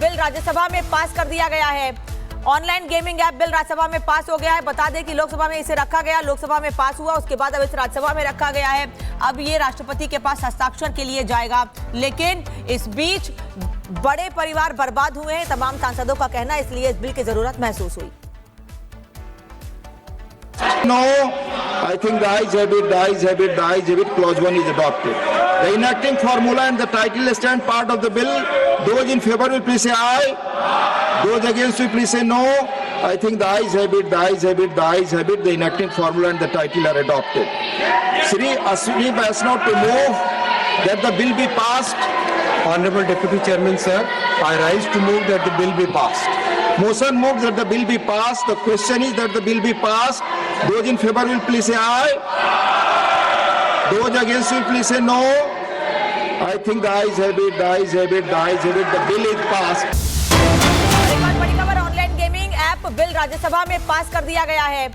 Bill Rajya Sabha में पास कर दिया गया है। Online gaming app bill Rajya Sabha में पास हो गया है। बता दें कि लोकसभा में इसे रखा गया, लोकसभा में पास हुआ, उसके बाद अब इसे राज्यसभा में रखा गया है। अब ये राष्ट्रपति के पास हस्ताक्षर के लिए जाएगा, लेकिन इस बीच बड़े परिवार बर्बाद हुए हैं, तमाम सांसदों का कहना, इसलिए इस बिल की जरूरत महसूस हुई। No, I think the ayes have it, the ayes have it, the ayes have it. Clause 1 is adopted. The enacting formula and the title stand part of the bill. Those in favor will please say aye. Those against will please say no. I think the ayes have it, the ayes have it, the ayes have it. The enacting formula and the title are adopted. Shri Ashwini Vaishnav to move that the bill be passed. Honorable Deputy Chairman, sir, I rise to move that the bill be passed. Motion moves that the bill be passed. The question is that the bill be passed. Those in favor will please say aye. Those against will please say no. I think the ayes have it, the ayes have it, the ayes have it. The bill is passed. एक और बड़ी खबर, online gaming app bill Rajya Sabha में पास कर दिया गया है।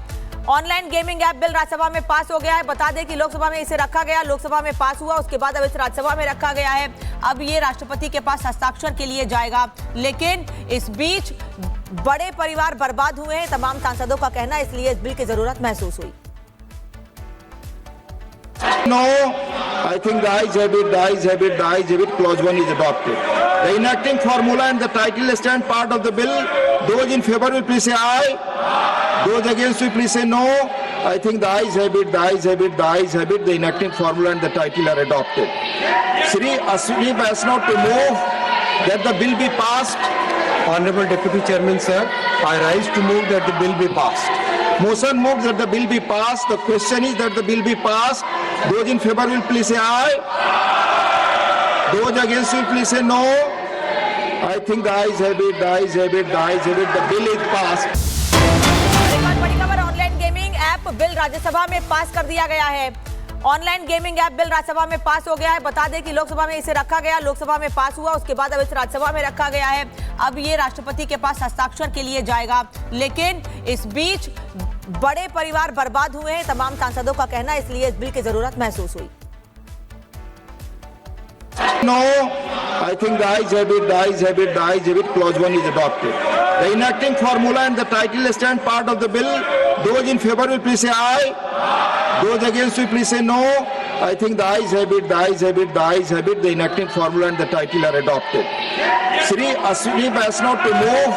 Online gaming app bill Rajya Sabha में पास हो गया है। बता दें कि लोकसभा में इसे रखा गया, लोकसभा में पास हुआ, उसके बाद अब इसे राज्यसभा में रखा गया है। अब ये राष्ट्रपति के पास हस्ताक्षर के लिए जाएगा, लेकिन इस बीच बड़े परिवार बर्बाद हुए हैं, तमाम सांसदों का कहना, इसलिए इस बिल की जरूरत महसूस हुई। No, I think the ayes have it, the ayes have it, the ayes have it. Clause 1 is adopted. The enacting formula and the title stand part of the bill. Those in favor will please say aye. Those against will please say no. I think the ayes have it, the ayes have it, the ayes have it. The enacting formula and the title are adopted. Shri Ashwini Vaishnav to move that the bill be passed. Honorable Deputy Chairman, sir, I rise to move that the bill be passed. Motion moves that the bill be passed. The question is that the bill be passed. Those in favor will please say aye. Those against will please say no. I think the ayes have it, the ayes have it, the ayes have it. The bill is passed. एक और बड़ी खबर, online gaming app bill Rajya Sabha में पास कर दिया गया है। Online gaming app bill Rajya Sabha में पास हो गया है। बता दें कि लोकसभा में इसे रखा गया, लोकसभा में पास हुआ, उसके बाद अब इसे राज्यसभा में रखा गया है। अब ये राष्ट्रपति के पास हस्ताक्षर के लिए जाएगा, लेकिन इस बीच बड़े परिवार बर्बाद हुए हैं, तमाम सांसदों का कहना, इसलिए इस बिल की जरूरत महसूस हुई। No, I think the ayes have it, the ayes have it, the ayes have it. Clause 1 is adopted. The enacting formula and the title stand part of the bill. Those in favor will please say aye. Those against will please say no. I think the ayes have it, the ayes have it, the ayes have it. The enacting formula and the title are adopted. Shri Ashwini Vaishnav to move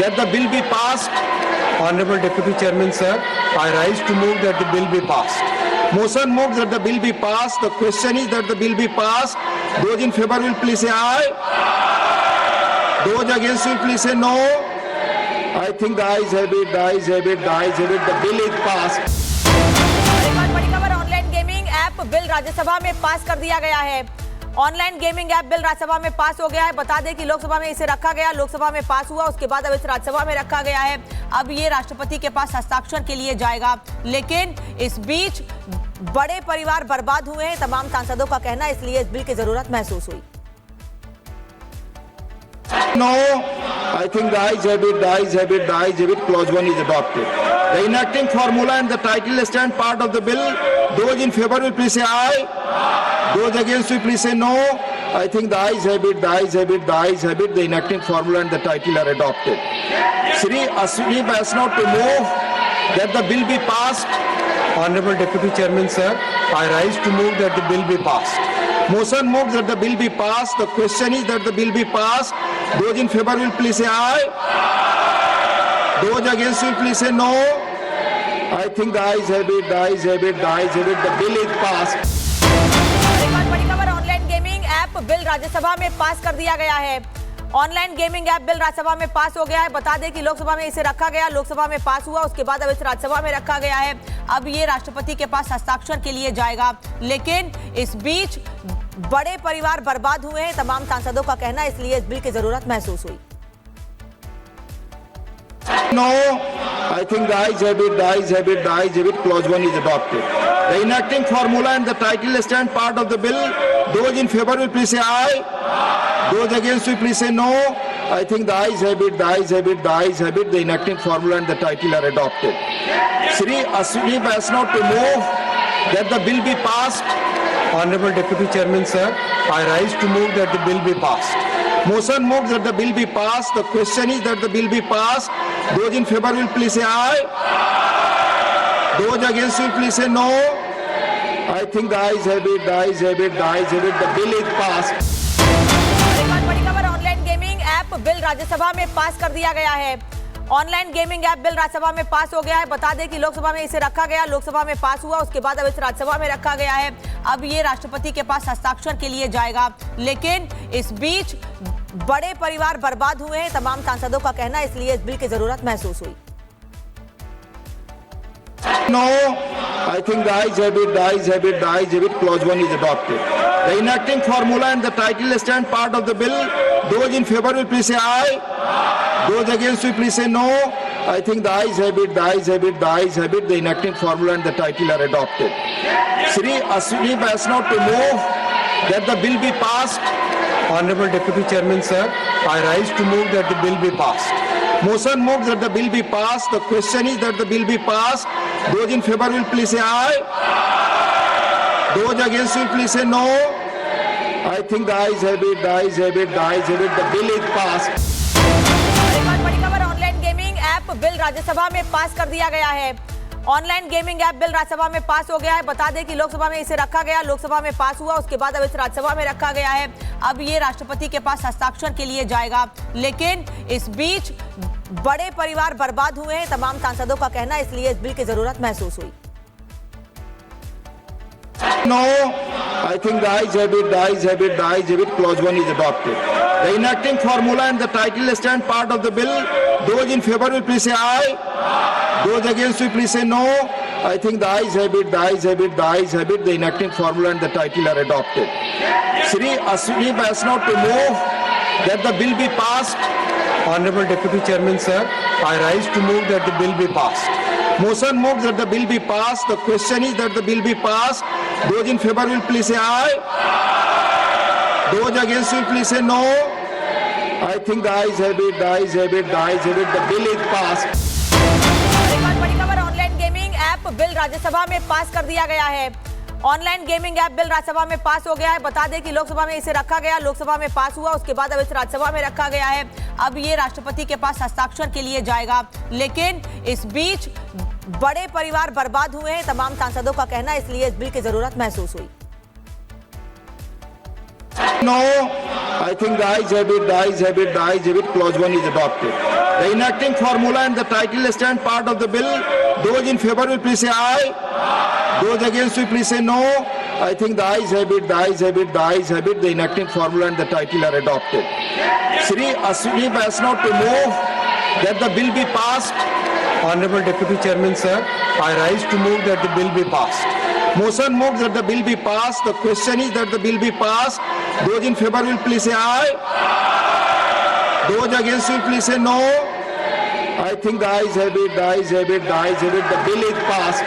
that the bill be passed. Honorable Deputy Chairman, sir, I rise to move that the bill be passed. Motion moves that the bill be passed. The question is that the bill be passed. Those in favor will please say aye. Those against will please say no. I think the ayes have it, the ayes have it, the ayes have it. The bill is passed. एक और बड़ी खबर, online gaming app bill Rajya Sabha में पास कर दिया गया है। Online gaming app bill Rajya Sabha में पास हो गया है। बता दें कि लोकसभा में इसे रखा गया, लोकसभा में पास हुआ, उसके बाद अब इसे राज्यसभा में रखा गया है। अब ये राष्ट्रपति के पास हस्ताक्षर के लिए जाएगा, लेकिन इस बीच बड़े परिवार बर्बाद हुए हैं, तमाम सांसदों का कहना, इसलिए इस बिल की जरूरत महसूस हुई। No, I think the ayes have it, the ayes have it, the ayes have it. Clause 1 is adopted. The enacting formula and the title stand part of the bill. Those in favor will please say aye. Those against will please say no. I think the ayes have it, the ayes have it, the ayes have it. The enacting formula and the title are adopted. Shri Ashwini Vaishnav to move that the bill be passed. Honorable Deputy Chairman, sir, I rise to move that the bill be passed. Motion moves that the bill be passed. The question is that the bill be passed. Those in favor will please say aye. Those against will please say no. I think the ayes have it, the ayes have it, the ayes have it. The bill is passed. एक और बड़ी खबर, online gaming app bill Rajya Sabha में पास कर दिया गया है। Online gaming app bill Rajya Sabha में पास हो गया है। बता दें कि लोकसभा में इसे रखा गया, लोकसभा में पास हुआ, उसके बाद अब इसे राज्यसभा में रखा गया है। अब ये राष्ट्रपति के पास हस्ताक्षर के लिए जाएगा, लेकिन इस बीच बड़े परिवार बर्बाद हुए हैं, तमाम सांसदों का कहना, इसलिए इस बिल की जरूरत महसूस हुई। No, I think the ayes have it, the ayes have it, the ayes have it. Clause 1 is adopted. The enacting formula and the title stand part of the bill. Those in favor will please say aye. Those against will please say no. I think the ayes have it, the ayes have it, the ayes have it. The enacting formula and the title are adopted. Shri Ashwini Vaishnav to move that the bill be passed. Honorable Deputy Chairman, sir, I rise to move that the bill be passed. Motion moved that the bill be passed. The question is that the bill be passed. Those in favor will please say aye. Those against will please say no. I think the ayes have it, the ayes have it, the ayes have it. The bill is passed. एक और बड़ी खबर, online gaming app bill Rajya Sabha में पास कर दिया गया है। Online gaming app bill Rajya Sabha में पास हो गया है। बता दें कि लोकसभा में इसे रखा गया, लोकसभा में पास हुआ, उसके बाद अब इसे राज्यसभा में रखा गया है। अब ये राष्ट्रपति के पास हस्ताक्षर के लिए जाएगा, लेकिन इस बीच बड़े परिवार बर्बाद हुए हैं, तमाम सांसदों का कहना है, इसलिए इस बिल की जरूरत महसूस हुई। No, I think the ayes have it, the ayes have it, the ayes have it. Clause 1 is adopted. The enacting formula and the title stand part of the bill. Those in favor will please say aye. Those against will please say no. I think the ayes have it, the ayes have it, the ayes have it. The enacting formula and the title are adopted. Shri Ashwini Vaishnav to move that the bill be passed. Honorable Deputy Chairman, sir, I rise to move that the bill be passed. Motion moved that the bill be passed. The question is that the bill be passed. Those in favor will please say aye. Those against will please say no. I think the ayes have it, the ayes have it, the ayes have it. The bill is passed. एक और बड़ी खबर, online gaming app bill Rajya Sabha में पास कर दिया गया है। Online gaming app bill Rajya Sabha में पास हो गया है। बता दें कि लोकसभा में इसे रखा गया, लोकसभा में पास हुआ, उसके बाद अब इसे राज्यसभा में रखा गया है। अब ये राष्ट्रपति के पास हस्ताक्षर के लिए जाएगा, लेकिन इस बीच बड़े परिवार बर्बाद हुए हैं, तमाम सांसदों का कहना है, इसलिए इस बिल की जरूरत महसूस हुई। No, I think the ayes have it, the ayes have it, the ayes have it. Clause 1 is adopted. The enacting formula and the title stand part of the bill. Those in favor will please say aye. Those against will please say no. I think the ayes have it, the ayes have it, the ayes have it. The enacting formula and the title are adopted. Shri Ashwini Vaishnav to move that the bill be passed. Honorable Deputy Chairman, sir, I rise to move that the bill be passed. Motion moved that the bill be passed. The question is that the bill be passed. Those in favor will please say aye. Those against will please say no. I think the ayes have it, the ayes have it, the ayes have it. The bill is passed. एक और बड़ी खबर, online gaming app bill Rajya Sabha में पास कर दिया गया है। Online gaming app bill Rajya Sabha में पास हो गया है। बता दें कि लोकसभा में इसे रखा गया, लोकसभा में पास हुआ, उसके बाद अब इसे राज्यसभा में रखा गया है। अब ये राष्ट्रपति के पास हस्ताक्षर के लिए जाएगा, लेकिन इस बीच बड़े परिवार बर्बाद हुए हैं, तमाम सांसदों का कहना है, इसलिए इस बिल की जरूरत महसूस हुई। No, I think the ayes have it, the ayes have it, the ayes have it. Clause 1 is adopted. The enacting formula and the title stand part of the bill. Those in favor will please say aye. Those against will please say no. I think the ayes have it, the ayes have it, the ayes have it. The enacting formula and the title are adopted. Shri Ashwini Vaishnav to move that the bill be passed. Honorable Deputy Chairman, sir, I rise to move that the bill be passed. Motion moved that the bill be passed. The question is that the bill be passed. Those in favor will please say aye. Those against will please say no. I think the ayes have it, the ayes have it, the ayes have it. The bill is passed.